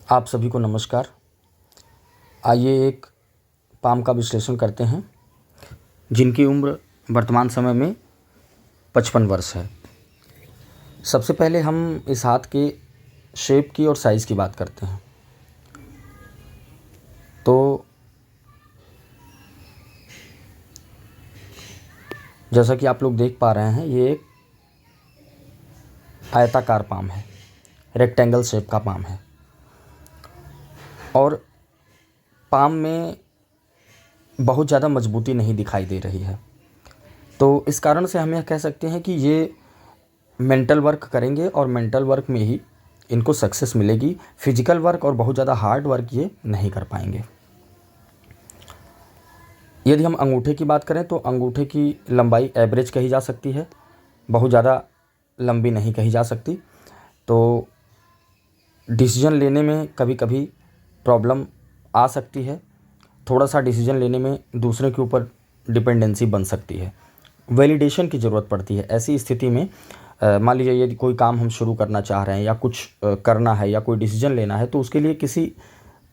आप सभी को नमस्कार। आइए एक पाम का विश्लेषण करते हैं जिनकी उम्र वर्तमान समय में 55 वर्ष है। सबसे पहले हम इस हाथ के शेप की और साइज़ की बात करते हैं। तो जैसा कि आप लोग देख पा रहे हैं, ये एक आयताकार पाम है, रेक्टेंगल शेप का पाम है और पाम में बहुत ज़्यादा मजबूती नहीं दिखाई दे रही है। तो इस कारण से हम यह कह सकते हैं कि ये मेंटल वर्क करेंगे और मेंटल वर्क में ही इनको सक्सेस मिलेगी। फिजिकल वर्क और बहुत ज़्यादा हार्ड वर्क ये नहीं कर पाएंगे। यदि हम अंगूठे की बात करें तो अंगूठे की लंबाई एवरेज कही जा सकती है, बहुत ज़्यादा लंबी नहीं कही जा सकती। तो डिसीजन लेने में कभी कभी प्रॉब्लम आ सकती है, थोड़ा सा डिसीजन लेने में दूसरे के ऊपर डिपेंडेंसी बन सकती है, वैलिडेशन की ज़रूरत पड़ती है। ऐसी स्थिति में मान लीजिए यदि कोई काम हम शुरू करना चाह रहे हैं या कुछ करना है या कोई डिसीजन लेना है, तो उसके लिए किसी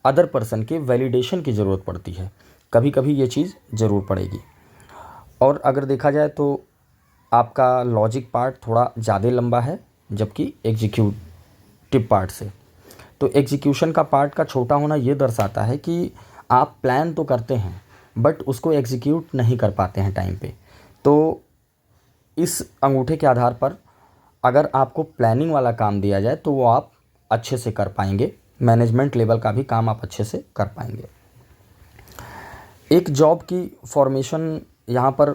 अदर पर्सन के वैलिडेशन की ज़रूरत पड़ती है। कभी कभी ये चीज़ ज़रूर पड़ेगी। और अगर देखा जाए तो आपका लॉजिक पार्ट थोड़ा ज़्यादा लंबा है, जबकि एग्जीक्यूटिव पार्ट से। तो एग्जीक्यूशन का पार्ट का छोटा होना ये दर्शाता है कि आप प्लान तो करते हैं बट उसको एग्जीक्यूट नहीं कर पाते हैं टाइम पे। तो इस अंगूठे के आधार पर अगर आपको प्लानिंग वाला काम दिया जाए तो वो आप अच्छे से कर पाएंगे, मैनेजमेंट लेवल का भी काम आप अच्छे से कर पाएंगे। एक जॉब की फॉर्मेशन यहाँ पर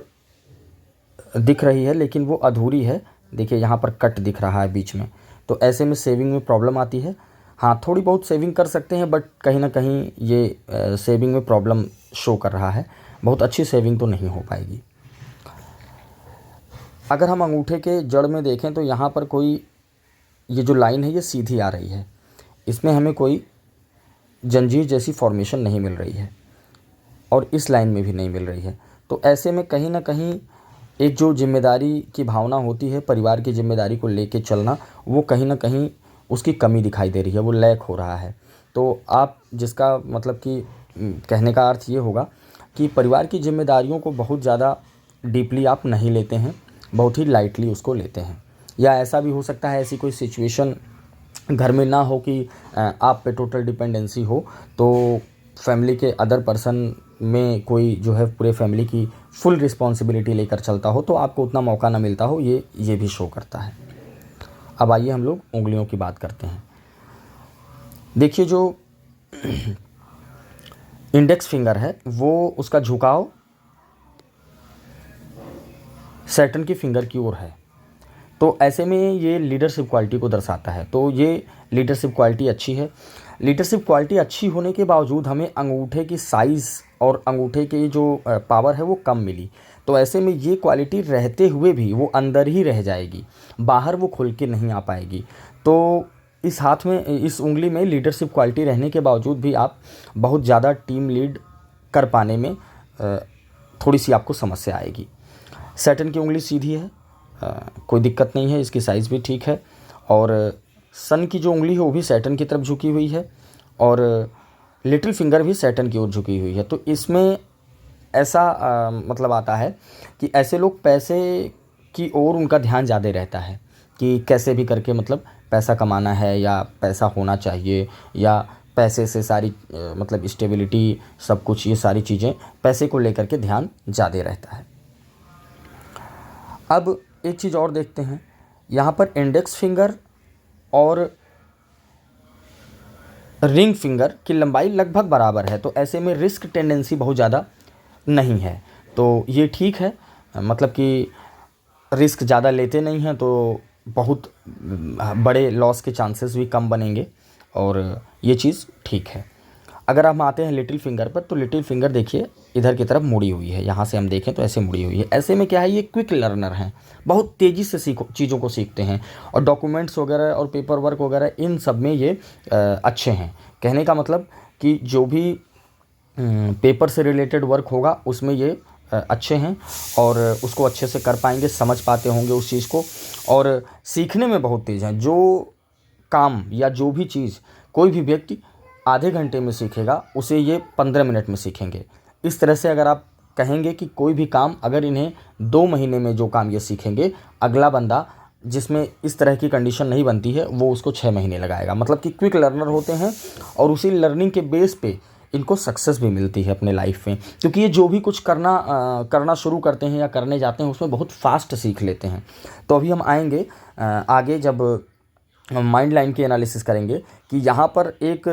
दिख रही है लेकिन वो अधूरी है। देखिए यहाँ पर कट दिख रहा है बीच में, तो ऐसे में सेविंग में प्रॉब्लम आती है। हाँ, थोड़ी बहुत सेविंग कर सकते हैं बट कहीं ना कहीं ये सेविंग में प्रॉब्लम शो कर रहा है, बहुत अच्छी सेविंग तो नहीं हो पाएगी। अगर हम अंगूठे के जड़ में देखें तो यहाँ पर कोई ये जो लाइन है ये सीधी आ रही है, इसमें हमें कोई जंजीर जैसी फॉर्मेशन नहीं मिल रही है और इस लाइन में भी नहीं मिल रही है। तो ऐसे में कहीं ना कहीं एक जो जिम्मेदारी की भावना होती है, परिवार की जिम्मेदारी को लेके चलना, वो कहीं ना कहीं उसकी कमी दिखाई दे रही है, वो लैक हो रहा है। तो आप जिसका मतलब कि कहने का अर्थ ये होगा कि परिवार की जिम्मेदारियों को बहुत ज़्यादा डीपली आप नहीं लेते हैं, बहुत ही लाइटली उसको लेते हैं। या ऐसा भी हो सकता है ऐसी कोई सिचुएशन घर में ना हो कि आप पे टोटल डिपेंडेंसी हो, तो फैमिली के अदर पर्सन में कोई जो है पूरे फैमिली की फुल रिस्पॉन्सिबिलिटी लेकर चलता हो, तो आपको उतना मौका ना मिलता हो, ये भी शो करता है। अब आइए हम लोग उंगलियों की बात करते हैं। देखिए जो इंडेक्स फिंगर है वो उसका झुकाव सैटर्न की फिंगर की ओर है। तो ऐसे में ये लीडरशिप क्वालिटी को दर्शाता है। तो ये लीडरशिप क्वालिटी अच्छी है। लीडरशिप क्वालिटी अच्छी होने के बावजूद हमें अंगूठे की साइज़ और अंगूठे की जो पावर है वो कम मिली। तो ऐसे में ये क्वालिटी रहते हुए भी वो अंदर ही रह जाएगी, बाहर वो खुल के नहीं आ पाएगी। तो इस हाथ में, इस उंगली में लीडरशिप क्वालिटी रहने के बावजूद भी आप बहुत ज़्यादा टीम लीड कर पाने में थोड़ी सी आपको समस्या आएगी। सैटर्न की उंगली सीधी है, कोई दिक्कत नहीं है, इसकी साइज़ भी ठीक है। और सन की जो उंगली है वो भी सैटर्न की तरफ झुकी हुई है और लिटिल फिंगर भी सैटर्न की ओर झुकी हुई है। तो इसमें ऐसा मतलब आता है कि ऐसे लोग पैसे की ओर उनका ध्यान ज़्यादा रहता है कि कैसे भी करके मतलब पैसा कमाना है या पैसा होना चाहिए, या पैसे से सारी मतलब स्टेबिलिटी, सब कुछ, ये सारी चीज़ें पैसे को लेकर के ध्यान ज़्यादा रहता है। अब एक चीज़ और देखते हैं, यहाँ पर इंडेक्स फिंगर और रिंग फिंगर की लंबाई लगभग बराबर है। तो ऐसे में रिस्क टेंडेंसी बहुत ज़्यादा नहीं है, तो ये ठीक है। मतलब कि रिस्क ज़्यादा लेते नहीं हैं तो बहुत बड़े लॉस के चांसेस भी कम बनेंगे और ये चीज़ ठीक है। अगर हम आते हैं लिटिल फिंगर पर, तो लिटिल फिंगर देखिए इधर की तरफ मुड़ी हुई है, यहाँ से हम देखें तो ऐसे मुड़ी हुई है। ऐसे में क्या है, ये क्विक लर्नर हैं, बहुत तेज़ी से चीज़ों को सीखते हैं और डॉक्यूमेंट्स वगैरह और पेपर वर्क वगैरह इन सब में ये अच्छे हैं। कहने का मतलब कि जो भी पेपर से रिलेटेड वर्क होगा उसमें ये अच्छे हैं और उसको अच्छे से कर पाएंगे, समझ पाते होंगे उस चीज़ को, और सीखने में बहुत तेज़ हैं। जो काम या जो भी चीज़ कोई भी व्यक्ति आधे घंटे में सीखेगा उसे ये 15 मिनट में सीखेंगे। इस तरह से अगर आप कहेंगे कि कोई भी काम अगर इन्हें 2 महीने में जो काम ये सीखेंगे, अगला बंदा जिसमें इस तरह की कंडीशन नहीं बनती है वो उसको 6 महीने लगाएगा। मतलब कि क्विक लर्नर होते हैं और उसी लर्निंग के बेस पे इनको सक्सेस भी मिलती है अपने लाइफ में, क्योंकि ये जो भी कुछ करना शुरू करते हैं या करने जाते हैं उसमें बहुत फास्ट सीख लेते हैं। तो अभी हम आएंगे आगे जब माइंड लाइन की एनालिसिस करेंगे कि यहाँ पर एक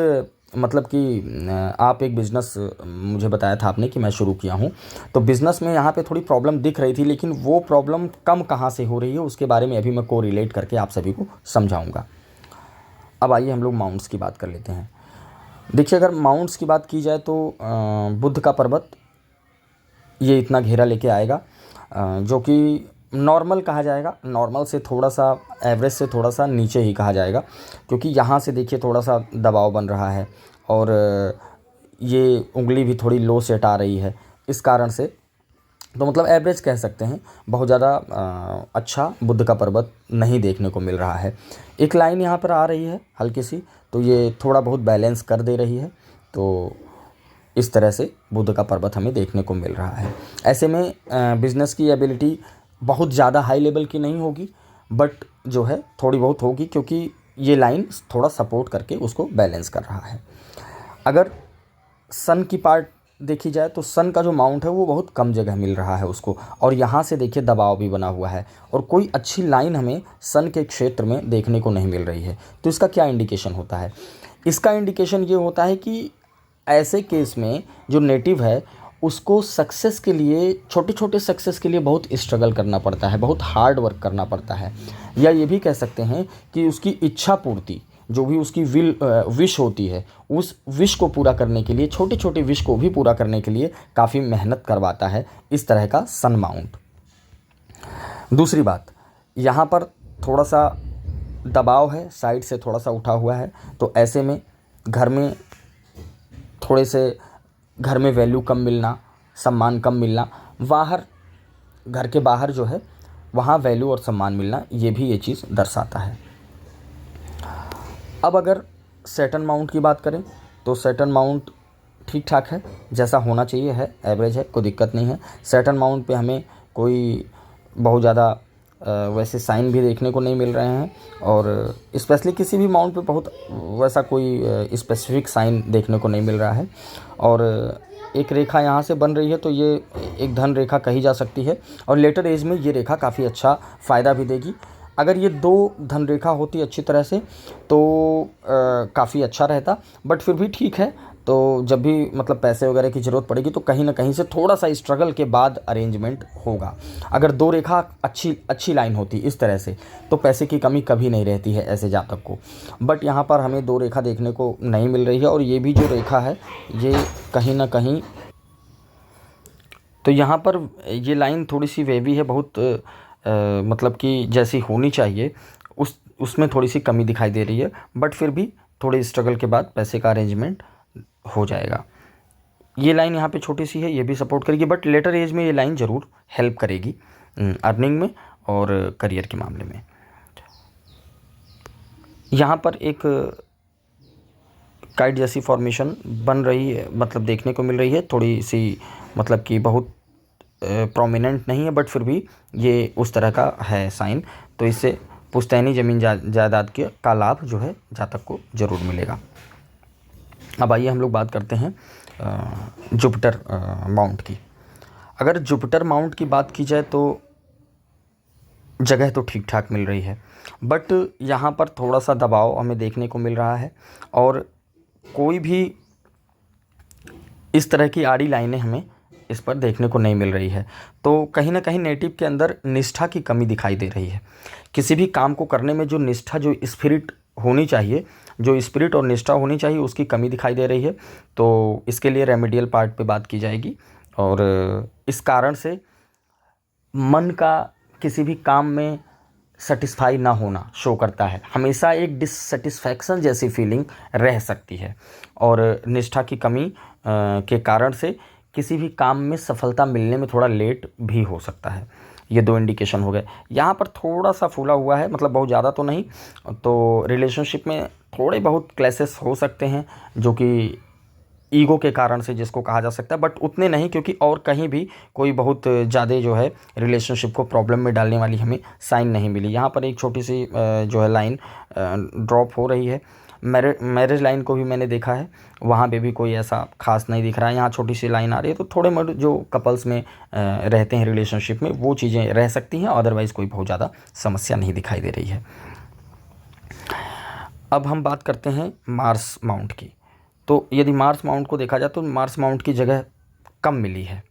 मतलब कि आप एक बिज़नेस मुझे बताया था आपने कि मैं शुरू किया हूँ, तो बिज़नेस में यहाँ पे थोड़ी प्रॉब्लम दिख रही थी, लेकिन वो प्रॉब्लम कम कहाँ से हो रही है उसके बारे में अभी मैं को रिलेट करके आप सभी को समझाऊँगा। अब आइए हम लोग माउंट्स की बात कर लेते हैं। देखिए, अगर माउंट्स की बात की जाए तो बुद्ध का पर्वत ये इतना घेरा लेके आएगा, जो कि नॉर्मल कहा जाएगा, नॉर्मल से थोड़ा सा, एवरेज से थोड़ा सा नीचे ही कहा जाएगा, क्योंकि यहाँ से देखिए थोड़ा सा दबाव बन रहा है और ये उंगली भी थोड़ी लो सेट आ रही है, इस कारण से तो मतलब एवरेज कह सकते हैं। बहुत ज़्यादा अच्छा बुद्ध का पर्वत नहीं देखने को मिल रहा है। एक लाइन यहाँ पर आ रही है हल्की सी, तो ये थोड़ा बहुत बैलेंस कर दे रही है, तो इस तरह से बुद्ध का पर्वत हमें देखने को मिल रहा है। ऐसे में बिज़नेस की एबिलिटी बहुत ज़्यादा हाई लेवल की नहीं होगी, बट जो है थोड़ी बहुत होगी, क्योंकि ये लाइन थोड़ा सपोर्ट करके उसको बैलेंस कर रहा है। अगर सन की पार्ट देखी जाए तो सन का जो माउंट है वो बहुत कम जगह मिल रहा है उसको, और यहाँ से देखिए दबाव भी बना हुआ है और कोई अच्छी लाइन हमें सन के क्षेत्र में देखने को नहीं मिल रही है। तो इसका क्या इंडिकेशन होता है? इसका इंडिकेशन ये होता है कि ऐसे केस में जो नेटिव है उसको सक्सेस के लिए, छोटे छोटे सक्सेस के लिए बहुत स्ट्रगल करना पड़ता है, बहुत हार्ड वर्क करना पड़ता है, या ये भी कह सकते हैं कि उसकी इच्छा पूर्ति, जो भी उसकी विश होती है, उस विश को पूरा करने के लिए, छोटे छोटे विश को भी पूरा करने के लिए काफ़ी मेहनत करवाता है इस तरह का सन माउंट। दूसरी बात, यहाँ पर थोड़ा सा दबाव है, साइड से थोड़ा सा उठा हुआ है, तो ऐसे में घर में वैल्यू कम मिलना, सम्मान कम मिलना, घर के बाहर जो है वहाँ वैल्यू और सम्मान मिलना, ये भी ये चीज़ दर्शाता है। अब अगर सैटर्न माउंट की बात करें तो सैटर्न माउंट ठीक ठाक है, जैसा होना चाहिए है, एवरेज है, कोई दिक्कत नहीं है। सैटर्न माउंट पे हमें कोई बहुत ज़्यादा वैसे साइन भी देखने को नहीं मिल रहे हैं, और स्पेशली किसी भी माउंट पे बहुत वैसा कोई स्पेसिफिक साइन देखने को नहीं मिल रहा है। और एक रेखा यहाँ से बन रही है, तो ये एक धन रेखा कही जा सकती है, और लेटर एज में ये रेखा काफ़ी अच्छा फ़ायदा भी देगी। अगर ये 2 धन रेखा होती अच्छी तरह से तो काफ़ी अच्छा रहता, बट फिर भी ठीक है। तो जब भी मतलब पैसे वगैरह की ज़रूरत पड़ेगी तो कहीं ना कहीं से थोड़ा सा स्ट्रगल के बाद अरेंजमेंट होगा। अगर 2 रेखा अच्छी लाइन होती इस तरह से तो पैसे की कमी कभी नहीं रहती है ऐसे जातक को, बट यहाँ पर हमें 2 रेखा देखने को नहीं मिल रही है, और ये भी जो रेखा है ये कहीं ना कहीं, तो यहाँ पर ये लाइन थोड़ी सी वेवी है, बहुत मतलब कि जैसी होनी चाहिए उसमें थोड़ी सी कमी दिखाई दे रही है, बट फिर भी थोड़े स्ट्रगल के बाद पैसे का अरेंजमेंट हो जाएगा। ये लाइन यहाँ पे छोटी सी है, ये भी सपोर्ट करेगी, बट लेटर एज में ये लाइन ज़रूर हेल्प करेगी अर्निंग में और करियर के मामले में। यहाँ पर एक काइट जैसी फॉर्मेशन बन रही है, मतलब देखने को मिल रही है, थोड़ी सी मतलब कि बहुत प्रोमिनेंट नहीं है, बट फिर भी ये उस तरह का है साइन, तो इससे पुश्तैनी ज़मीन जायदाद का लाभ जो है जातक को ज़रूर मिलेगा। अब आइए हम लोग बात करते हैं जुपिटर माउंट की। अगर जुपिटर माउंट की बात की जाए तो जगह तो ठीक ठाक मिल रही है, बट यहाँ पर थोड़ा सा दबाव हमें देखने को मिल रहा है, और कोई भी इस तरह की आड़ी लाइनें हमें इस पर देखने को नहीं मिल रही है। तो कहीं ना कहीं नेटिव के अंदर निष्ठा की कमी दिखाई दे रही है। किसी भी काम को करने में जो निष्ठा, जो स्पिरिट होनी चाहिए, जो स्पिरिट और निष्ठा होनी चाहिए, उसकी कमी दिखाई दे रही है। तो इसके लिए रेमेडियल पार्ट पे बात की जाएगी, और इस कारण से मन का किसी भी काम में सेटिस्फाई ना होना शो करता है, हमेशा एक डिससेटिस्फैक्शन जैसी फीलिंग रह सकती है, और निष्ठा की कमी के कारण से किसी भी काम में सफलता मिलने में थोड़ा लेट भी हो सकता है। ये 2 इंडिकेशन हो गए। यहाँ पर थोड़ा सा फूला हुआ है, मतलब बहुत ज़्यादा तो नहीं, तो रिलेशनशिप में थोड़े बहुत क्लैशेस हो सकते हैं जो कि ईगो के कारण से जिसको कहा जा सकता है, बट उतने नहीं, क्योंकि और कहीं भी कोई बहुत ज़्यादा जो है रिलेशनशिप को प्रॉब्लम में डालने वाली हमें साइन नहीं मिली। यहाँ पर एक छोटी सी जो है लाइन ड्रॉप हो रही है। मैरिज लाइन को भी मैंने देखा है, वहाँ पे भी कोई ऐसा खास नहीं दिख रहा है। यहाँ छोटी सी लाइन आ रही है, तो थोड़े मोड़े जो कपल्स में रहते हैं रिलेशनशिप में वो चीज़ें रह सकती हैं, अदरवाइज़ कोई बहुत ज़्यादा समस्या नहीं दिखाई दे रही है। अब हम बात करते हैं मार्स माउंट की। तो यदि मार्स माउंट को देखा जाए तो मार्स माउंट की जगह कम मिली है।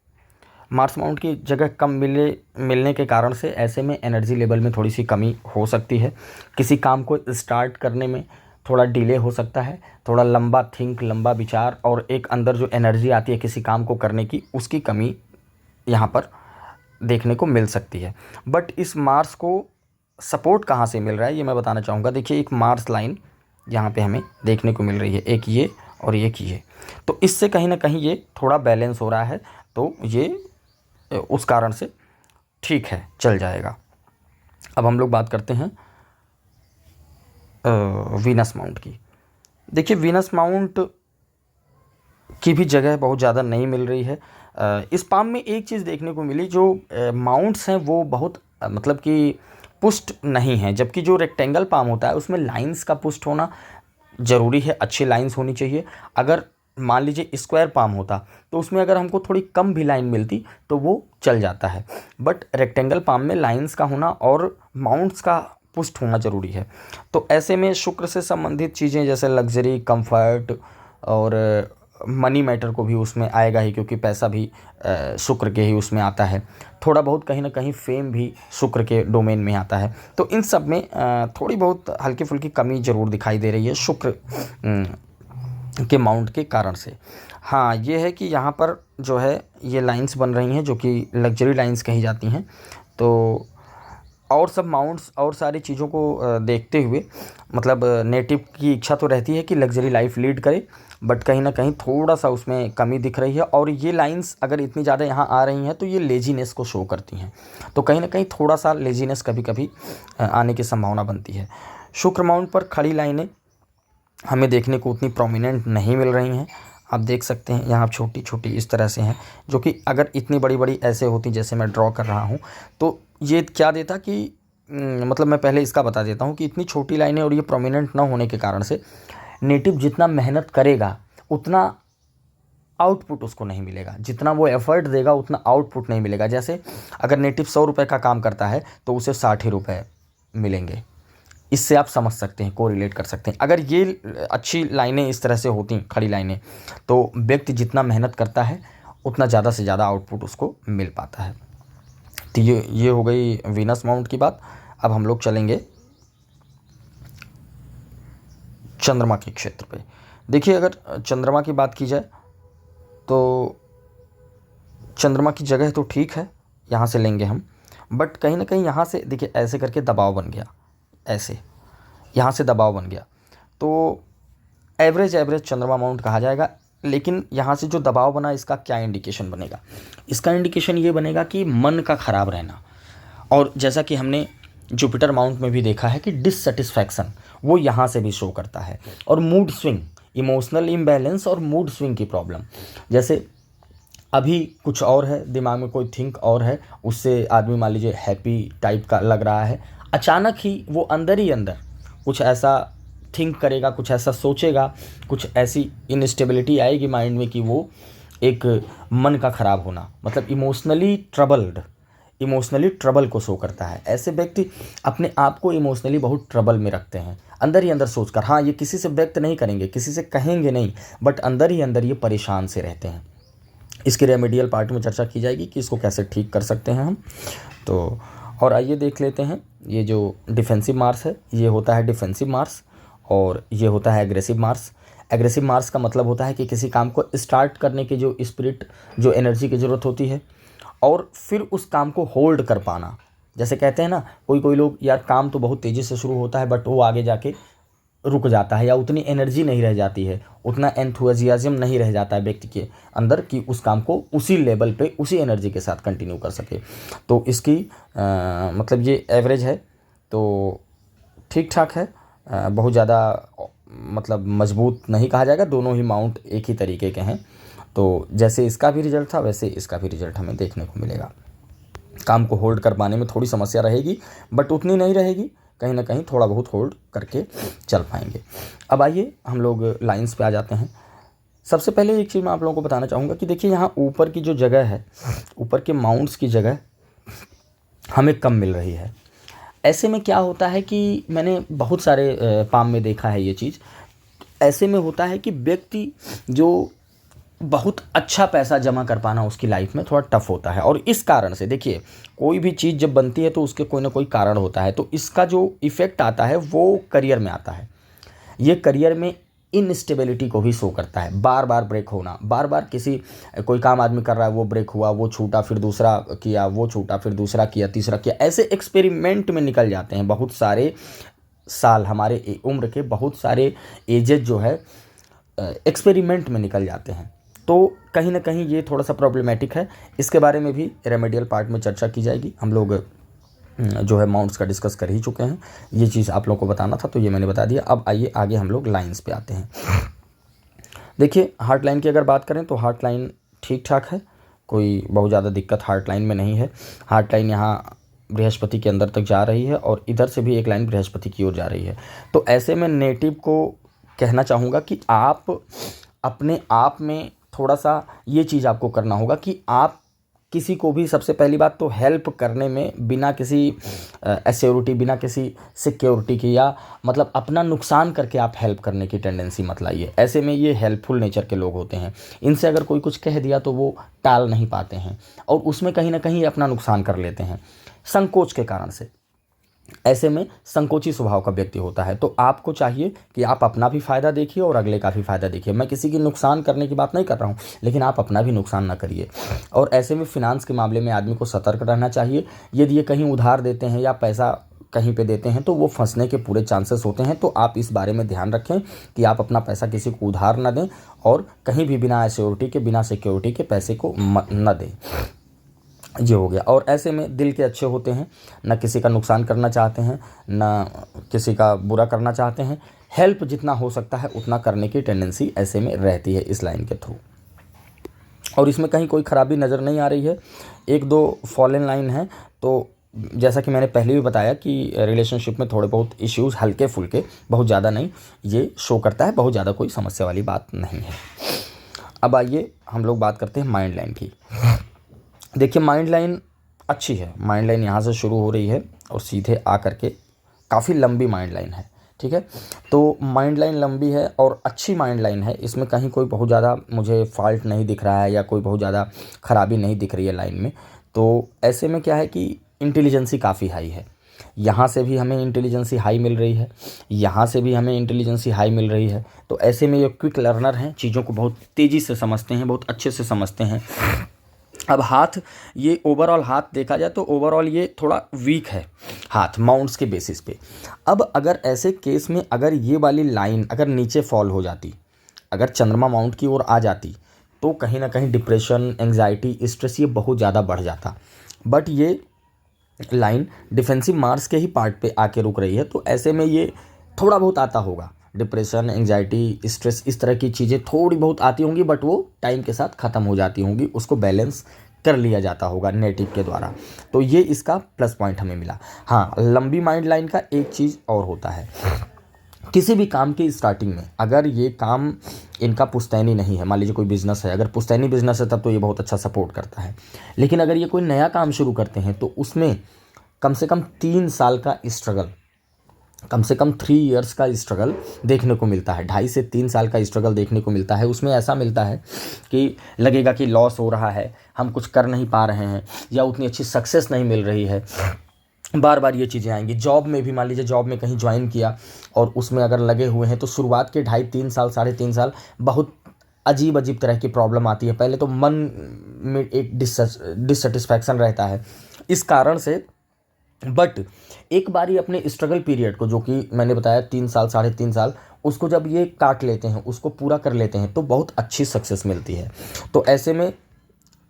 मार्स माउंट की जगह कम मिलने के कारण से ऐसे में एनर्जी लेवल में थोड़ी सी कमी हो सकती है। किसी काम को स्टार्ट करने में थोड़ा डिले हो सकता है, थोड़ा लंबा विचार और एक अंदर जो एनर्जी आती है किसी काम को करने की, उसकी कमी यहाँ पर देखने को मिल सकती है। बट इस मार्स को सपोर्ट कहाँ से मिल रहा है ये मैं बताना चाहूँगा। देखिए, एक मार्स लाइन यहाँ पे हमें देखने को मिल रही है, एक ये और एक ये, तो इससे कहीं ना कहीं ये थोड़ा बैलेंस हो रहा है, तो ये उस कारण से ठीक है, चल जाएगा। अब हम लोग बात करते हैं वीनस माउंट की। देखिए, वीनस माउंट की भी जगह बहुत ज़्यादा नहीं मिल रही है। इस पाम में एक चीज़ देखने को मिली, जो माउंट्स हैं वो बहुत मतलब कि पुष्ट नहीं है, जबकि जो रेक्टेंगल पाम होता है उसमें लाइंस का पुष्ट होना ज़रूरी है, अच्छी लाइंस होनी चाहिए। अगर मान लीजिए स्क्वायर पाम होता तो उसमें अगर हमको थोड़ी कम भी लाइन मिलती तो वो चल जाता है, बट रेक्टेंगल पाम में लाइंस का होना और माउंट्स का पुष्ट होना ज़रूरी है। तो ऐसे में शुक्र से संबंधित चीज़ें जैसे लग्जरी, कंफर्ट और मनी मैटर को भी उसमें आएगा ही, क्योंकि पैसा भी शुक्र के ही उसमें आता है। थोड़ा बहुत कहीं ना कहीं फेम भी शुक्र के डोमेन में आता है। तो इन सब में थोड़ी बहुत हल्की फुल्की कमी ज़रूर दिखाई दे रही है शुक्र के माउंट के कारण से। हाँ, ये है कि यहाँ पर जो है ये लाइंस बन रही हैं जो कि लग्जरी लाइंस कही जाती हैं। तो और सब माउंट्स और सारी चीज़ों को देखते हुए मतलब नेटिव की इच्छा तो रहती है कि लग्जरी लाइफ लीड करे, बट कहीं ना कहीं थोड़ा सा उसमें कमी दिख रही है। और ये लाइंस अगर इतनी ज़्यादा यहाँ आ रही हैं तो ये लेजीनेस को शो करती हैं, तो कहीं ना कहीं थोड़ा सा लेजीनेस कभी कभी आने की संभावना बनती है। शुक्र माउंट पर खड़ी लाइनें हमें देखने को उतनी प्रोमिनेंट नहीं मिल रही हैं। आप देख सकते हैं यहाँ छोटी छोटी इस तरह से हैं, जो कि अगर इतनी बड़ी बड़ी ऐसे होती जैसे मैं ड्रॉ कर रहा हूँ तो ये क्या देता कि मतलब मैं पहले इसका बता देता हूँ कि इतनी छोटी लाइनें और ये प्रोमिनेंट ना होने के कारण से नेटिव जितना मेहनत करेगा उतना आउटपुट उसको नहीं मिलेगा, जितना वो एफर्ट देगा उतना आउटपुट नहीं मिलेगा। जैसे अगर नेटिव 100 रुपये का काम करता है तो उसे 60 ही रुपये मिलेंगे। इससे आप समझ सकते हैं, को रिलेट कर सकते हैं। अगर ये अच्छी लाइनें इस तरह से होती खड़ी लाइनें, तो व्यक्ति जितना मेहनत करता है उतना ज़्यादा से ज़्यादा आउटपुट उसको मिल पाता है। तो ये हो गई वीनस माउंट की बात। अब हम लोग चलेंगे चंद्रमा के क्षेत्र पे। देखिए, अगर चंद्रमा की बात की जाए तो चंद्रमा की जगह तो ठीक है, यहाँ से लेंगे हम, बट कहीं ना कहीं यहाँ से देखिए ऐसे करके दबाव बन गया, ऐसे यहाँ से दबाव बन गया, तो एवरेज चंद्रमा माउंट कहा जाएगा। लेकिन यहाँ से जो दबाव बना इसका क्या इंडिकेशन बनेगा? इसका इंडिकेशन ये बनेगा कि मन का ख़राब रहना, और जैसा कि हमने जुपिटर माउंट में भी देखा है कि डिससेटिस्फैक्शन वो यहाँ से भी शो करता है, और मूड स्विंग, इमोशनल इम्बैलेंस और मूड स्विंग की प्रॉब्लम। जैसे अभी कुछ और है, दिमाग में कोई थिंक और है, उससे आदमी मान लीजिए हैप्पी टाइप का लग रहा है, अचानक ही वो अंदर ही अंदर कुछ ऐसा थिंक करेगा, कुछ ऐसा सोचेगा, कुछ ऐसी इनस्टेबिलिटी आएगी माइंड में कि वो एक मन का ख़राब होना, मतलब इमोशनली ट्रबल को शो करता है। ऐसे व्यक्ति अपने आप को इमोशनली बहुत ट्रबल में रखते हैं, अंदर ही अंदर सोचकर। हाँ, ये किसी से व्यक्त नहीं करेंगे, किसी से कहेंगे नहीं, बट अंदर ही अंदर ये परेशान से रहते हैं। इसके रेमेडियल पार्ट में चर्चा की जाएगी कि इसको कैसे ठीक कर सकते हैं हम। तो और आइए देख लेते हैं, ये जो डिफेंसिव मार्स है ये होता है डिफेंसिव मार्स, और ये होता है एग्रेसिव मार्स। एग्रेसिव मार्स का मतलब होता है कि किसी काम को स्टार्ट करने की जो स्पिरिट, जो एनर्जी की ज़रूरत होती है, और फिर उस काम को होल्ड कर पाना। जैसे कहते हैं ना, कोई लोग, यार काम तो बहुत तेज़ी से शुरू होता है बट वो आगे जाके रुक जाता है, या उतनी एनर्जी नहीं रह जाती है, उतना एंथुजियाज्म नहीं रह जाता है व्यक्ति के अंदर कि उस काम को उसी लेवल पे उसी एनर्जी के साथ कंटिन्यू कर सके। तो इसकी मतलब ये एवरेज है, तो ठीक ठाक है, बहुत ज़्यादा मतलब मजबूत नहीं कहा जाएगा, दोनों ही माउंट एक ही तरीके के हैं। तो जैसे इसका भी रिजल्ट था वैसे इसका भी रिजल्ट हमें देखने को मिलेगा। काम को होल्ड कर पाने में थोड़ी समस्या रहेगी, बट उतनी नहीं रहेगी, कहीं ना कहीं थोड़ा बहुत होल्ड करके चल पाएंगे। अब आइए हम लोग लाइंस पे आ जाते हैं। सबसे पहले एक चीज़ मैं आप लोगों को बताना चाहूँगा कि देखिए यहाँ ऊपर की जो जगह है, ऊपर के माउंट्स की जगह हमें कम मिल रही है। ऐसे में क्या होता है कि मैंने बहुत सारे पाम में देखा है ये चीज़। ऐसे में होता है कि व्यक्ति जो बहुत अच्छा पैसा जमा कर पाना उसकी लाइफ में थोड़ा टफ होता है। और इस कारण से देखिए, कोई भी चीज़ जब बनती है तो उसके कोई ना कोई कारण होता है। तो इसका जो इफ़ेक्ट आता है वो करियर में आता है। ये करियर में इनस्टेबिलिटी को भी शो करता है। बार बार ब्रेक होना, बार बार कोई काम आदमी कर रहा है, वो ब्रेक हुआ, वो छूटा, फिर दूसरा किया, वो छूटा, फिर दूसरा किया, तीसरा किया, ऐसे एक्सपेरिमेंट में निकल जाते हैं बहुत सारे साल। हमारे उम्र के बहुत सारे एजेस जो है एक्सपेरिमेंट में निकल जाते हैं। तो कहीं ना कहीं ये थोड़ा सा प्रॉब्लमेटिक है। इसके बारे में भी रेमेडियल पार्ट में चर्चा की जाएगी। हम लोग जो है माउंट्स का डिस्कस कर ही चुके हैं। ये चीज़ आप लोगों को बताना था तो ये मैंने बता दिया। अब आइए आगे हम लोग लाइंस पे आते हैं। देखिए हार्ट लाइन की अगर बात करें तो हार्ट लाइन ठीक ठाक है, कोई बहुत ज़्यादा दिक्कत हार्ट लाइन में नहीं है। हार्ट लाइन यहाँ बृहस्पति के अंदर तक जा रही है और इधर से भी एक लाइन बृहस्पति की ओर जा रही है। तो ऐसे में नेटिव को कहना चाहूँगा कि आप अपने आप में थोड़ा सा ये चीज़ आपको करना होगा कि आप किसी को भी सबसे पहली बात तो हेल्प करने में बिना किसी एश्योरिटी, बिना किसी सिक्योरिटी की, या मतलब अपना नुकसान करके आप हेल्प करने की टेंडेंसी मत लाइए। ऐसे में ये हेल्पफुल नेचर के लोग होते हैं। इनसे अगर कोई कुछ कह दिया तो वो टाल नहीं पाते हैं और उसमें कहीं ना कहीं अपना नुकसान कर लेते हैं संकोच के कारण से। ऐसे में संकोची स्वभाव का व्यक्ति होता है। तो आपको चाहिए कि आप अपना भी फ़ायदा देखिए और अगले का भी फ़ायदा देखिए। मैं किसी की नुकसान करने की बात नहीं कर रहा हूँ, लेकिन आप अपना भी नुकसान ना करिए। और ऐसे में फिनांस के मामले में आदमी को सतर्क रहना चाहिए। यदि ये कहीं उधार देते हैं या पैसा कहीं पे देते हैं तो वो फंसने के पूरे चांसेस होते हैं। तो आप इस बारे में ध्यान रखें कि आप अपना पैसा किसी को उधार ना दें और कहीं भी बिना एश्योरिटी के, बिना सिक्योरिटी के पैसे को न दें। ये हो गया। और ऐसे में दिल के अच्छे होते हैं, ना किसी का नुकसान करना चाहते हैं, ना किसी का बुरा करना चाहते हैं। हेल्प जितना हो सकता है उतना करने की टेंडेंसी ऐसे में रहती है इस लाइन के थ्रू। और इसमें कहीं कोई ख़राबी नज़र नहीं आ रही है। एक दो फॉलन लाइन है तो जैसा कि मैंने पहले भी बताया कि रिलेशनशिप में थोड़े बहुत इश्यूज़ हल्के फुल्के, बहुत ज़्यादा नहीं, ये शो करता है। बहुत ज़्यादा कोई समस्या वाली बात नहीं है। अब आइए हम लोग बात करते हैं माइंड लाइन की। देखिए माइंड लाइन अच्छी है। माइंड लाइन यहाँ से शुरू हो रही है और सीधे आ करके काफ़ी लंबी माइंड लाइन है, ठीक है। तो माइंड लाइन लंबी है और अच्छी माइंड लाइन है। इसमें कहीं कोई बहुत ज़्यादा मुझे फॉल्ट नहीं दिख रहा है या कोई बहुत ज़्यादा ख़राबी नहीं दिख रही है लाइन में। तो ऐसे में क्या है कि इंटेलिजेंसी काफ़ी हाई है। यहाँ से भी हमें इंटेलिजेंसी हाई मिल रही है, यहाँ से भी हमें इंटेलिजेंसी हाई मिल रही है। तो ऐसे में ये क्विक लर्नर हैं, चीज़ों को बहुत तेज़ी से समझते हैं, बहुत अच्छे से समझते हैं। अब हाथ, ये ओवरऑल हाथ देखा जाए तो ओवरऑल ये थोड़ा वीक है हाथ माउंट्स के बेसिस पे। अब अगर ऐसे केस में अगर ये वाली लाइन अगर नीचे फॉल हो जाती, अगर चंद्रमा माउंट की ओर आ जाती, तो कहीं ना कहीं डिप्रेशन, एंग्जाइटी, स्ट्रेस ये बहुत ज़्यादा बढ़ जाता। बट ये लाइन डिफेंसिव मार्स के ही पार्ट पे आके रुक रही है। तो ऐसे में ये थोड़ा बहुत आता होगा, डिप्रेशन, एंग्जाइटी, स्ट्रेस, इस तरह की चीज़ें थोड़ी बहुत आती होंगी, बट वो टाइम के साथ ख़त्म हो जाती होंगी। उसको बैलेंस कर लिया जाता होगा नेटिव के द्वारा। तो ये इसका प्लस पॉइंट हमें मिला। हाँ, लंबी माइंड लाइन का एक चीज़ और होता है, किसी भी काम की स्टार्टिंग में अगर ये काम इनका पुश्तैनी नहीं है, मान लीजिए कोई बिज़नेस है, अगर पुश्तैनी बिज़नेस है तब तो ये बहुत अच्छा सपोर्ट करता है। लेकिन अगर ये कोई नया काम शुरू करते हैं तो उसमें कम से कम 3 साल का स्ट्रगल, कम से कम 3 इयर्स का स्ट्रगल देखने को मिलता है। 2.5 से 3 साल का स्ट्रगल देखने को मिलता है। उसमें ऐसा मिलता है कि लगेगा कि लॉस हो रहा है, हम कुछ कर नहीं पा रहे हैं, या उतनी अच्छी सक्सेस नहीं मिल रही है। बार बार ये चीज़ें आएंगी। जॉब में भी मान लीजिए जॉब में कहीं ज्वाइन किया और उसमें अगर लगे हुए हैं तो शुरुआत के 2.5-3 साल, 3.5 साल बहुत अजीब अजीब तरह की प्रॉब्लम आती है। पहले तो मन में एक डिससेटिस्फैक्शन रहता है इस कारण से। बट एक बार ही अपने स्ट्रगल पीरियड को, जो कि मैंने बताया 3 साल, 3.5 साल, उसको जब ये काट लेते हैं, उसको पूरा कर लेते हैं, तो बहुत अच्छी सक्सेस मिलती है। तो ऐसे में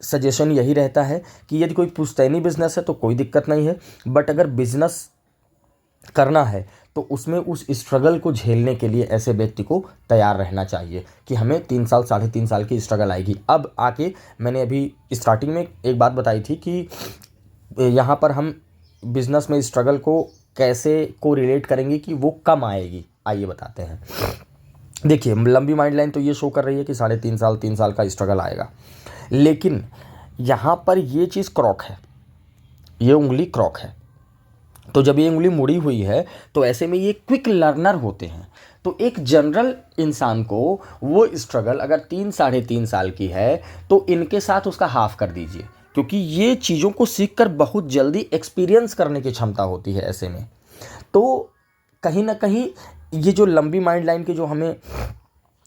सजेशन यही रहता है कि यदि कोई पुश्तैनी बिजनेस है तो कोई दिक्कत नहीं है। बट अगर बिजनेस करना है तो उसमें उस स्ट्रगल को झेलने के लिए ऐसे व्यक्ति को तैयार रहना चाहिए कि हमें 3 साल 3.5 साल की स्ट्रगल आएगी। अब आके मैंने अभी स्टार्टिंग में एक बात बताई थी कि यहाँ पर हम बिजनेस में स्ट्रगल को कैसे को रिलेट करेंगे कि वो कम आएगी। आइए बताते हैं। देखिए, लंबी माइंड लाइन तो ये शो कर रही है कि 3.5 साल 3 साल का स्ट्रगल आएगा, लेकिन यहाँ पर ये चीज़ क्रॉक है, ये उंगली क्रॉक है। तो जब ये उंगली मुड़ी हुई है तो ऐसे में ये क्विक लर्नर होते हैं। तो एक जनरल इंसान को वो स्ट्रगल अगर 3-3.5 साल की है तो इनके साथ उसका हाफ कर दीजिए, क्योंकि ये चीज़ों को सीखकर बहुत जल्दी एक्सपीरियंस करने की क्षमता होती है ऐसे में। तो कहीं ना कहीं ये जो लंबी माइंड लाइन की जो हमें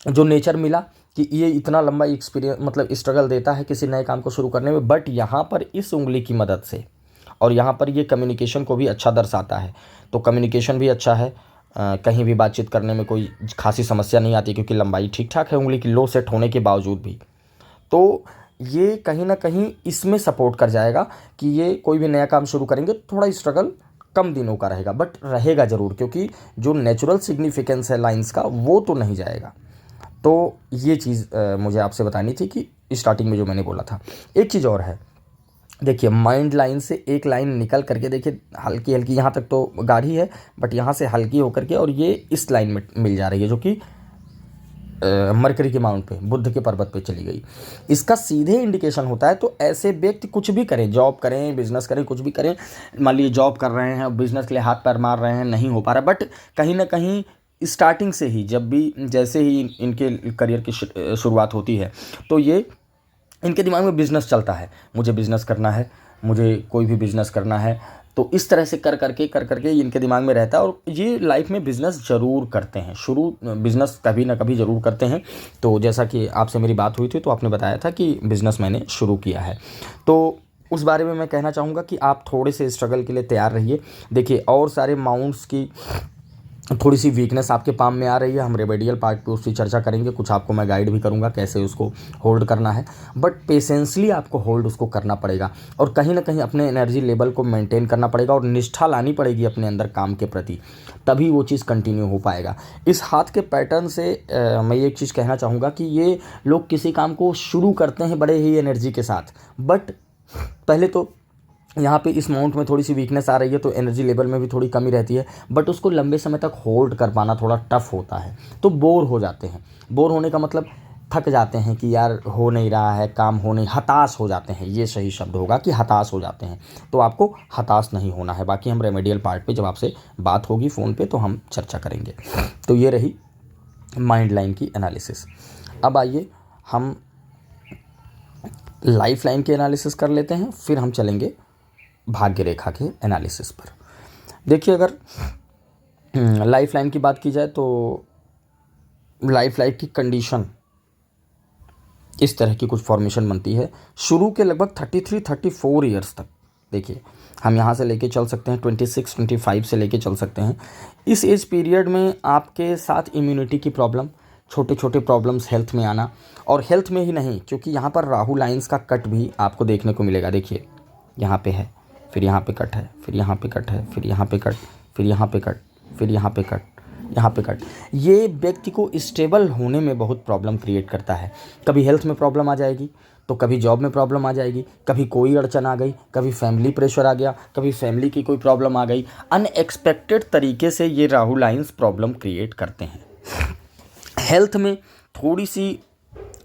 जो नेचर मिला कि ये इतना लंबा एक्सपीरियंस मतलब स्ट्रगल देता है किसी नए काम को शुरू करने में, बट यहाँ पर इस उंगली की मदद से और यहाँ पर ये कम्युनिकेशन को भी अच्छा दर्शाता है। तो कम्युनिकेशन भी अच्छा है, कहीं भी बातचीत करने में कोई खासी समस्या नहीं आती, क्योंकि लंबाई ठीक ठाक है उंगली की लो सेट होने के बावजूद भी। तो ये कहीं ना कहीं इसमें सपोर्ट कर जाएगा कि ये कोई भी नया काम शुरू करेंगे थोड़ा स्ट्रगल कम दिनों का रहेगा, बट रहेगा ज़रूर, क्योंकि जो नेचुरल सिग्निफिकेंस है लाइंस का वो तो नहीं जाएगा। तो ये चीज़ मुझे आपसे बतानी थी कि स्टार्टिंग में जो मैंने बोला था। एक चीज़ और है, देखिए माइंड लाइन से एक लाइन निकल करके देखिए हल्की हल्की यहाँ तक तो गाढ़ी है, बट यहाँ से हल्की होकर के और ये इस लाइन में मिल जा रही है, जो कि मरकरी के माउंट पे बुद्ध के पर्वत पे चली गई। इसका सीधे इंडिकेशन होता है। तो ऐसे व्यक्ति कुछ भी करें, जॉब करें, बिजनेस करें, कुछ भी करें, मान लीजिए जॉब कर रहे हैं, बिजनेस के लिए हाथ पैर मार रहे हैं, नहीं हो पा रहा, बट कहीं ना कहीं स्टार्टिंग से ही जब भी जैसे ही इनके करियर की शुरुआत होती है तो ये इनके दिमाग में बिज़नेस चलता है, मुझे बिज़नेस करना है, मुझे कोई भी बिज़नेस करना है। तो इस तरह से कर करके इनके दिमाग में रहता है और ये लाइफ में बिज़नेस ज़रूर करते हैं, शुरू बिज़नेस कभी ना कभी ज़रूर करते हैं। तो जैसा कि आपसे मेरी बात हुई थी तो आपने बताया था कि बिज़नेस मैंने शुरू किया है, तो उस बारे में मैं कहना चाहूँगा कि आप थोड़े से स्ट्रगल के लिए तैयार रहिए। देखिए, और सारे माउंट्स की थोड़ी सी वीकनेस आपके पाम में आ रही है, हम रेमेडियल पार्ट पे उसकी चर्चा करेंगे, कुछ आपको मैं गाइड भी करूंगा कैसे उसको होल्ड करना है, बट पेशेंसली आपको होल्ड उसको करना पड़ेगा और कहीं ना कहीं अपने एनर्जी लेवल को मेंटेन करना पड़ेगा और निष्ठा लानी पड़ेगी अपने अंदर काम के प्रति, तभी वो चीज़ कंटिन्यू हो पाएगा। इस हाथ के पैटर्न से मैं एक चीज़ कहना चाहूँगा कि ये लोग किसी काम को शुरू करते हैं बड़े ही एनर्जी के साथ, बट पहले तो यहाँ पे इस माउंट में थोड़ी सी वीकनेस आ रही है तो एनर्जी लेवल में भी थोड़ी कमी रहती है, बट उसको लंबे समय तक होल्ड कर पाना थोड़ा टफ होता है। तो बोर हो जाते हैं, बोर होने का मतलब थक जाते हैं कि यार हो नहीं रहा है काम, हो नहीं, हताश हो जाते हैं, ये सही शब्द होगा कि हताश हो जाते हैं। तो आपको हताश नहीं होना है। बाकी हम रेमेडियल पार्ट पे जब आपसे बात होगी फ़ोन पे तो हम चर्चा करेंगे। तो ये रही माइंड लाइन की एनालिसिस। अब आइए हम लाइफ लाइन की एनालिसिस कर लेते हैं, फिर हम चलेंगे भाग्य रेखा के एनालिसिस पर। देखिए, अगर लाइफ लाइन की बात की जाए तो लाइफ लाइन की कंडीशन इस तरह की कुछ फॉर्मेशन बनती है शुरू के लगभग 33-34 ईयर्स तक। देखिए, हम यहाँ से लेके चल सकते हैं 26-25 से लेके चल सकते हैं। इस एज पीरियड में आपके साथ इम्यूनिटी की प्रॉब्लम, छोटे छोटे प्रॉब्लम्स हेल्थ में आना, और हेल्थ में ही नहीं, क्योंकि यहाँ पर राहु लाइंस का कट भी आपको देखने को मिलेगा। देखिए, यहाँ पे है, फिर यहाँ पे कट है, फिर यहाँ पे कट है, फिर यहाँ पे कट, फिर यहाँ पे कट, फिर यहाँ पे कट, यहाँ पे कट। ये व्यक्ति को स्टेबल होने में बहुत प्रॉब्लम क्रिएट करता है। कभी हेल्थ में प्रॉब्लम आ जाएगी, तो कभी जॉब में प्रॉब्लम आ जाएगी, कभी कोई अड़चन आ गई, कभी फैमिली प्रेशर आ गया, कभी फैमिली की कोई प्रॉब्लम आ गई। अनएक्सपेक्टेड तरीके से ये राहु लाइंस प्रॉब्लम क्रिएट करते हैं। हेल्थ में थोड़ी सी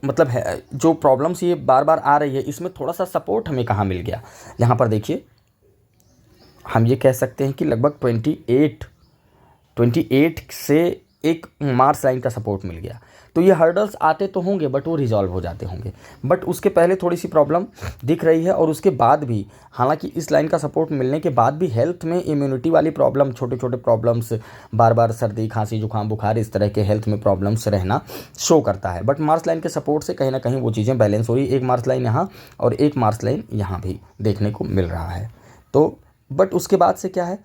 मतलब है जो प्रॉब्लम्स ये बार बार आ रही है, इसमें थोड़ा सा सपोर्ट हमें कहाँ मिल गया। यहाँ पर देखिए, हम ये कह सकते हैं कि लगभग 28 से एक मार्स लाइन का सपोर्ट मिल गया। तो ये हर्डल्स आते तो होंगे बट वो रिजॉल्व हो जाते होंगे, बट उसके पहले थोड़ी सी प्रॉब्लम दिख रही है। और उसके बाद भी, हालांकि इस लाइन का सपोर्ट मिलने के बाद भी हेल्थ में इम्यूनिटी वाली प्रॉब्लम, छोटे छोटे प्रॉब्लम्स, बार बार सर्दी खांसी जुकाम बुखार, इस तरह के हेल्थ में प्रॉब्लम्स रहना शो करता है। बट मार्स लाइन के सपोर्ट से कहीं ना कहीं वो चीज़ें बैलेंस हो रही। एक मार्स लाइन यहाँ और एक मार्स लाइन यहाँ भी देखने को मिल रहा है। तो बट उसके बाद से क्या है,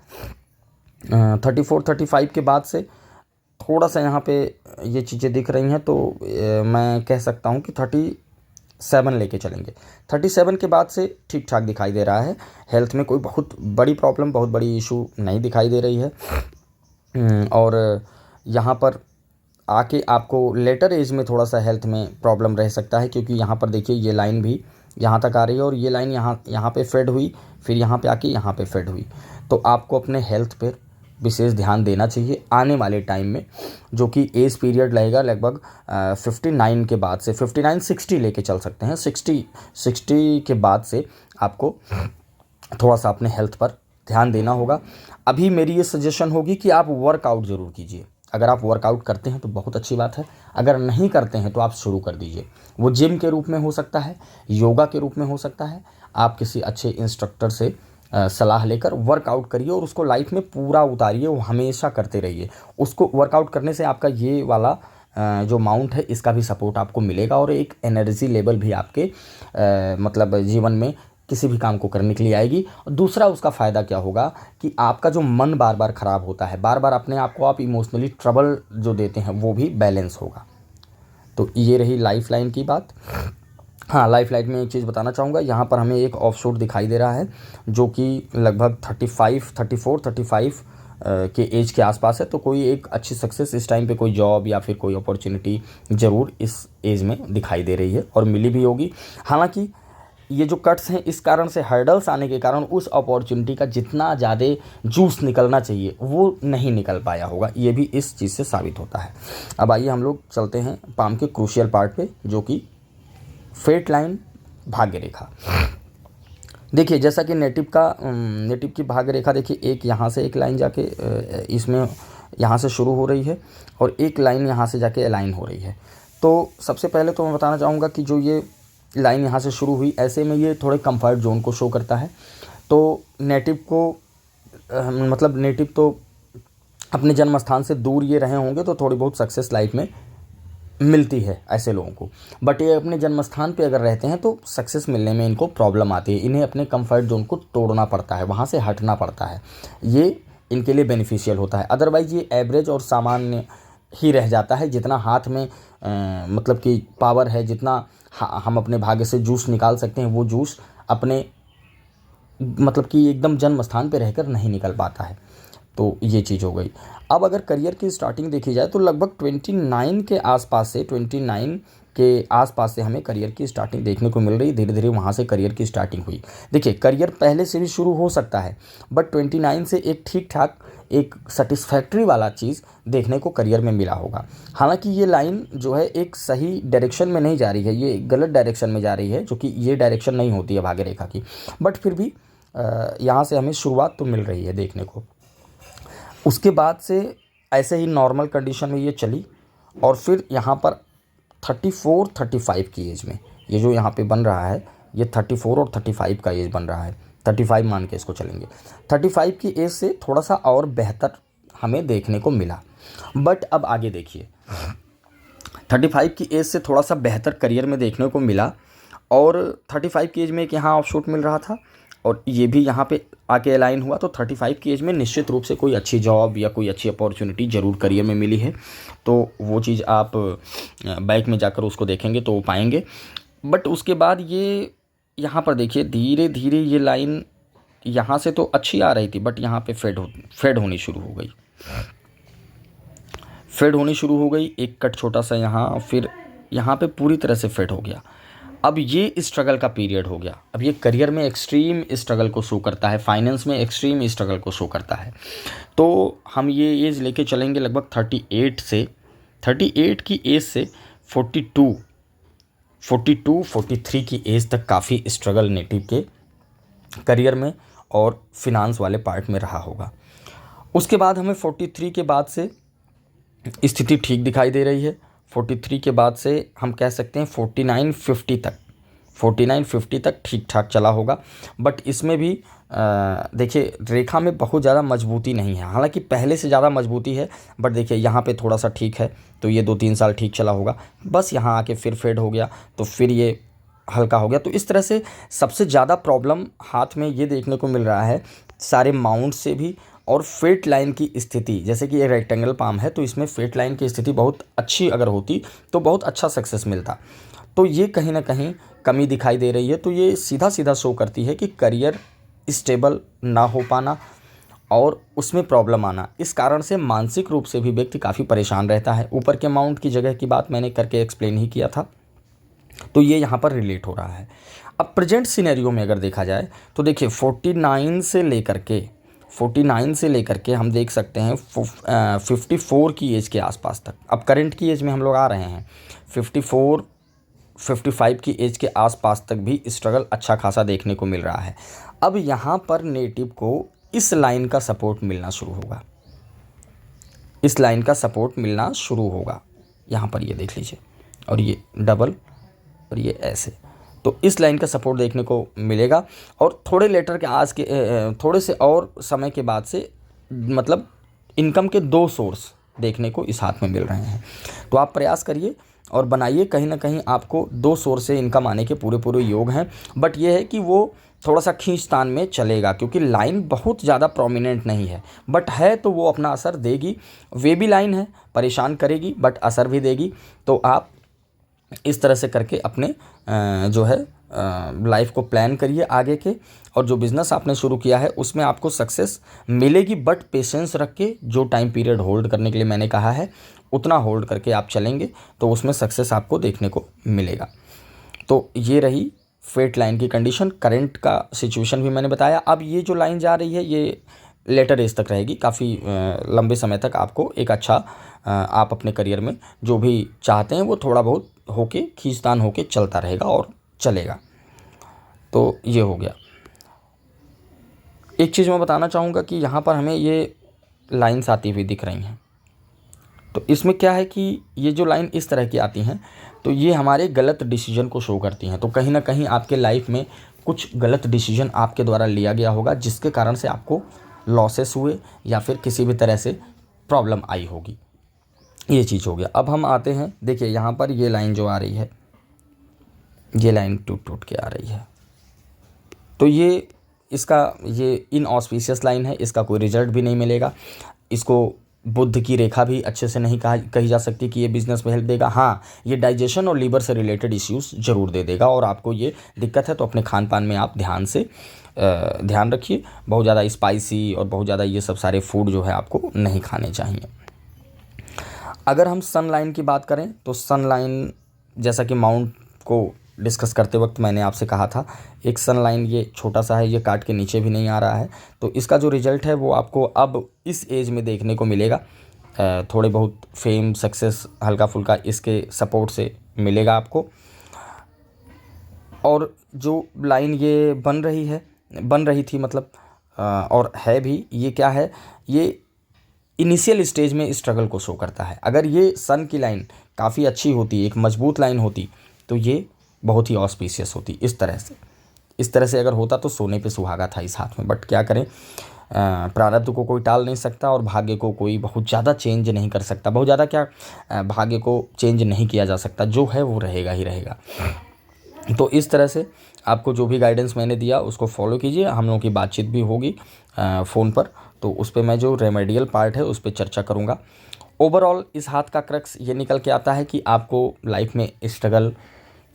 34-35 के बाद से थोड़ा सा यहाँ पे ये चीज़ें दिख रही हैं। तो मैं कह सकता हूँ कि 37 लेके चलेंगे। 37 के बाद से ठीक ठाक दिखाई दे रहा है, हेल्थ में कोई बहुत बड़ी प्रॉब्लम, बहुत बड़ी इशू नहीं दिखाई दे रही है। और यहाँ पर आके आपको लेटर एज में थोड़ा सा हेल्थ में प्रॉब्लम रह सकता है, क्योंकि यहाँ पर देखिए ये लाइन भी यहाँ तक आ रही है और ये लाइन यहाँ पे फेड हुई, फिर यहाँ पे आके यहाँ पे फेड हुई। तो आपको अपने हेल्थ पर विशेष ध्यान देना चाहिए आने वाले टाइम में, जो कि एज पीरियड लगेगा लगभग 59 के बाद से, 59-60 लेके चल सकते हैं। 60 के बाद से आपको थोड़ा सा अपने हेल्थ पर ध्यान देना होगा। अभी मेरी ये सजेशन होगी कि आप वर्कआउट ज़रूर कीजिए। अगर आप वर्कआउट करते हैं तो बहुत अच्छी बात है, अगर नहीं करते हैं तो आप शुरू कर दीजिए। वो जिम के रूप में हो सकता है, योगा के रूप में हो सकता है। आप किसी अच्छे इंस्ट्रक्टर से सलाह लेकर वर्कआउट करिए और उसको लाइफ में पूरा उतारिए, वो हमेशा करते रहिए। उसको वर्कआउट करने से आपका ये वाला जो माउंट है इसका भी सपोर्ट आपको मिलेगा और एक एनर्जी लेवल भी आपके मतलब जीवन में किसी भी काम को करने के लिए आएगी। और दूसरा उसका फ़ायदा क्या होगा कि आपका जो मन बार बार ख़राब होता है, बार बार अपने आप को आप इमोशनली ट्रबल जो देते हैं, वो भी बैलेंस होगा। तो ये रही लाइफ लाइन की बात। हाँ, लाइफ लाइन में एक चीज़ बताना चाहूँगा, यहाँ पर हमें एक ऑफशोर दिखाई दे रहा है जो कि लगभग 34-35 के एज के आसपास है। तो कोई एक अच्छी सक्सेस इस टाइम पे, कोई जॉब या फिर कोई अपॉर्चुनिटी ज़रूर इस एज में दिखाई दे रही है और मिली भी होगी। हालांकि ये जो कट्स हैं इस कारण से, हर्डल्स आने के कारण उस अपॉर्चुनिटी का जितना ज़्यादा जूस निकलना चाहिए वो नहीं निकल पाया होगा, ये भी इस चीज़ से साबित होता है। अब आइए हम लोग चलते हैं पाम के क्रूशियल पार्ट पे, जो कि फेट लाइन, भाग्य रेखा। देखिए जैसा कि नेटिव की भाग्य रेखा, देखिए एक यहाँ से एक लाइन जाके इसमें यहाँ से शुरू हो रही है और एक लाइन यहाँ से जाके अलाइन हो रही है। तो सबसे पहले तो मैं बताना चाहूँगा कि जो ये लाइन यहाँ से शुरू हुई, ऐसे में ये थोड़े कंफर्ट जोन को शो करता है। तो नेटिव को मतलब नेटिव तो अपने जन्म स्थान से दूर ये रहे होंगे तो थोड़ी बहुत सक्सेस लाइफ में मिलती है ऐसे लोगों को। बट ये अपने जन्म स्थान पे अगर रहते हैं तो सक्सेस मिलने में इनको प्रॉब्लम आती है, इन्हें अपने कंफर्ट जोन को तोड़ना पड़ता है, वहाँ से हटना पड़ता है। ये इनके लिए बेनिफिशियल होता है। अदरवाइज़ ये एवरेज और सामान्य ही रह जाता है। जितना हाथ में मतलब कि पावर है, जितना हम अपने भाग्य से जूस निकाल सकते हैं, वो जूस अपने मतलब कि एकदम जन्म स्थान पे रहकर नहीं निकल पाता है। तो ये चीज़ हो गई। अब अगर करियर की स्टार्टिंग देखी जाए तो लगभग 29 के आसपास से, 29 के आसपास से हमें करियर की स्टार्टिंग देखने को मिल रही। धीरे धीरे वहाँ से करियर की स्टार्टिंग हुई। देखिए करियर पहले से भी शुरू हो सकता है, बट 29 से एक ठीक ठाक, एक सेटिस्फैक्ट्री वाला चीज़ देखने को करियर में मिला होगा। हालांकि ये लाइन जो है एक सही डायरेक्शन में नहीं जा रही है, ये गलत डायरेक्शन में जा रही है, जो कि ये डायरेक्शन नहीं होती है भाग्य रेखा की। बट फिर भी यहाँ से हमें शुरुआत तो मिल रही है देखने को। उसके बाद से ऐसे ही नॉर्मल कंडीशन में ये चली और फिर यहाँ पर 34-35 की एज में ये जो यहाँ पे बन रहा है, ये 34 और 35 का एज बन रहा है। 35 मान के इसको चलेंगे। 35 की एज से थोड़ा सा और बेहतर हमें देखने को मिला। बट अब आगे देखिए, 35 की एज से थोड़ा सा बेहतर करियर में देखने को मिला और 35 की एज में एक यहाँ ऑफशूट मिल रहा था और ये भी यहाँ पे आके अलाइन हुआ। तो 35 की एज में निश्चित रूप से कोई अच्छी जॉब या कोई अच्छी अपॉर्चुनिटी ज़रूर करियर में मिली है। तो वो चीज़ आप बैक में जाकर उसको देखेंगे तो पाएंगे। बट उसके बाद ये यहाँ पर देखिए धीरे धीरे ये लाइन यहाँ से तो अच्छी आ रही थी, बट यहाँ पे फेड होनी शुरू हो गई। फेड होनी शुरू हो गई, एक कट छोटा सा यहाँ, फिर यहाँ पे पूरी तरह से फेड हो गया। अब ये स्ट्रगल का पीरियड हो गया। अब ये करियर में एक्सट्रीम स्ट्रगल को शो करता है, फाइनेंस में एक्सट्रीम स्ट्रगल को शो करता है। तो हम ये एज लेके चलेंगे लगभग 38 की एज से 43 की एज तक काफ़ी स्ट्रगल नेटिव के करियर में और फिनांस वाले पार्ट में रहा होगा। उसके बाद हमें 43 के बाद से स्थिति ठीक दिखाई दे रही है। 43 के बाद से हम कह सकते हैं 49-50 तक ठीक ठाक चला होगा। बट इसमें भी देखिए रेखा में बहुत ज़्यादा मजबूती नहीं है, हालांकि पहले से ज़्यादा मजबूती है। बट देखिए यहाँ पे थोड़ा सा ठीक है, तो ये 2-3 साल ठीक चला होगा। बस यहाँ आके फिर फेड हो गया, तो फिर ये हल्का हो गया। तो इस तरह से सबसे ज़्यादा प्रॉब्लम हाथ में ये देखने को मिल रहा है सारे माउंट से भी। और फेट लाइन की स्थिति, जैसे कि ये रेक्टेंगल पाम है तो इसमें फेट लाइन की स्थिति बहुत अच्छी अगर होती तो बहुत अच्छा सक्सेस मिलता। तो ये कहीं ना कहीं कमी दिखाई दे रही है, तो ये सीधा सीधा शो करती है कि करियर स्टेबल ना हो पाना और उसमें प्रॉब्लम आना। इस कारण से मानसिक रूप से भी व्यक्ति काफ़ी परेशान रहता है। ऊपर के अमाउंट की जगह की बात मैंने करके एक्सप्लेन ही किया था, तो ये यहाँ पर रिलेट हो रहा है। अब प्रेजेंट सिनेरियो में अगर देखा जाए तो देखिए 49 से लेकर के हम देख सकते हैं 54 की एज के आसपास तक। अब करंट की एज में हम लोग आ रहे हैं 54 55 की एज के आसपास तक भी स्ट्रगल अच्छा खासा देखने को मिल रहा है। अब यहाँ पर नेटिव को इस लाइन का सपोर्ट मिलना शुरू होगा, इस लाइन का सपोर्ट मिलना शुरू होगा। यहाँ पर ये देख लीजिए, और ये डबल और ये ऐसे, तो इस लाइन का सपोर्ट देखने को मिलेगा। और थोड़े लेटर के आज के थोड़े से और समय के बाद से मतलब इनकम के 2 सोर्स देखने को इस हाथ में मिल रहे हैं। तो आप प्रयास करिए और बनाइए, कहीं ना कहीं आपको 2 सोर्स से इनकम आने के पूरे योग हैं। बट ये है कि वो थोड़ा सा खींचतान में चलेगा, क्योंकि लाइन बहुत ज़्यादा प्रोमिनेंट नहीं है, बट है तो वो अपना असर देगी। वे भी लाइन है, परेशान करेगी बट असर भी देगी। तो आप इस तरह से करके अपने जो है लाइफ को प्लान करिए आगे के, और जो बिज़नेस आपने शुरू किया है उसमें आपको सक्सेस मिलेगी। बट पेशेंस रख के, जो टाइम पीरियड होल्ड करने के लिए मैंने कहा है उतना होल्ड करके आप चलेंगे तो उसमें सक्सेस आपको देखने को मिलेगा। तो ये रही फेट लाइन की कंडीशन। करंट का सिचुएशन भी मैंने बताया। अब ये जो लाइन जा रही है ये लेटर एज तक रहेगी, काफ़ी लंबे समय तक आपको एक अच्छा आप अपने करियर में जो भी चाहते हैं वो थोड़ा बहुत होके खींचतान होके चलता रहेगा और चलेगा। तो ये हो गया। एक चीज़ मैं बताना चाहूँगा कि यहाँ पर हमें ये लाइंस आती हुई दिख रही हैं, तो इसमें क्या है कि ये जो लाइन इस तरह की आती हैं तो ये हमारे गलत डिसीजन को शो करती हैं। तो कहीं ना कहीं आपके लाइफ में कुछ गलत डिसीजन आपके द्वारा लिया गया होगा, जिसके कारण से आपको लॉसेस हुए या फिर किसी भी तरह से प्रॉब्लम आई होगी। ये चीज़ हो गया। अब हम आते हैं, देखिए यहाँ पर ये लाइन जो आ रही है, ये लाइन टूट के आ रही है, तो ये इसका ये इनऑस्पिशियस लाइन है, इसका कोई रिजल्ट भी नहीं मिलेगा। इसको बुध की रेखा भी अच्छे से नहीं कही जा सकती कि ये बिज़नेस में हेल्प देगा। हाँ, ये डाइजेशन और लीवर से रिलेटेड इश्यूज़ ज़रूर दे देगा, और आपको ये दिक्कत है तो अपने खान पान में आप ध्यान रखिए। बहुत ज़्यादा स्पाइसी और बहुत ज़्यादा ये सब सारे फूड जो है आपको नहीं खाने चाहिए। अगर हम सन लाइन की बात करें तो सन लाइन, जैसा कि माउंट को डिस्कस करते वक्त मैंने आपसे कहा था, एक सन लाइन ये छोटा सा है, ये काट के नीचे भी नहीं आ रहा है। तो इसका जो रिजल्ट है वो आपको अब इस एज में देखने को मिलेगा। थोड़े बहुत फेम सक्सेस हल्का फुल्का इसके सपोर्ट से मिलेगा आपको। और जो लाइन ये बन रही थी मतलब और है भी, ये क्या है, ये इनिशियल स्टेज में स्ट्रगल को शो करता है। अगर ये सन की लाइन काफ़ी अच्छी होती, एक मजबूत लाइन होती, तो ये बहुत ही ऑस्पिशियस होती। इस तरह से अगर होता तो सोने पे सुहागा था इस हाथ में। बट क्या करें, प्रारब्ध को कोई टाल नहीं सकता और भाग्य को कोई बहुत ज़्यादा चेंज नहीं कर सकता। बहुत ज़्यादा क्या, भाग्य को चेंज नहीं किया जा सकता, जो है वो रहेगा ही रहेगा। तो इस तरह से आपको जो भी गाइडेंस मैंने दिया उसको फॉलो कीजिए। हम लोगों की बातचीत भी होगी फ़ोन पर, तो उस पर मैं जो रेमेडियल पार्ट है उस पर चर्चा करूँगा। ओवरऑल इस हाथ का क्रक्स ये निकल के आता है कि आपको लाइफ में स्ट्रगल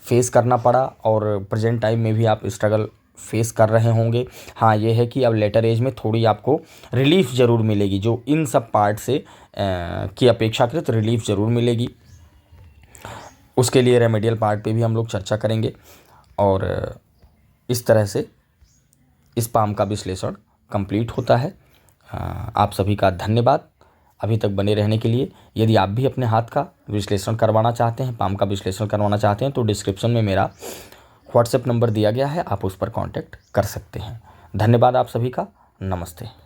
फेस करना पड़ा, और प्रेजेंट टाइम में भी आप स्ट्रगल फेस कर रहे होंगे। हाँ, ये है कि अब लेटर एज में थोड़ी आपको रिलीफ ज़रूर मिलेगी, जो इन सब पार्ट से की अपेक्षाकृत रिलीफ ज़रूर मिलेगी। उसके लिए रेमेडियल पार्ट पे भी हम लोग चर्चा करेंगे। और इस तरह से इस पाम का विश्लेषण कंप्लीट होता है। आप सभी का धन्यवाद अभी तक बने रहने के लिए। यदि आप भी अपने हाथ का विश्लेषण करवाना चाहते हैं, पाम का विश्लेषण करवाना चाहते हैं, तो डिस्क्रिप्शन में मेरा व्हाट्सएप नंबर दिया गया है, आप उस पर कांटेक्ट कर सकते हैं। धन्यवाद आप सभी का। नमस्ते।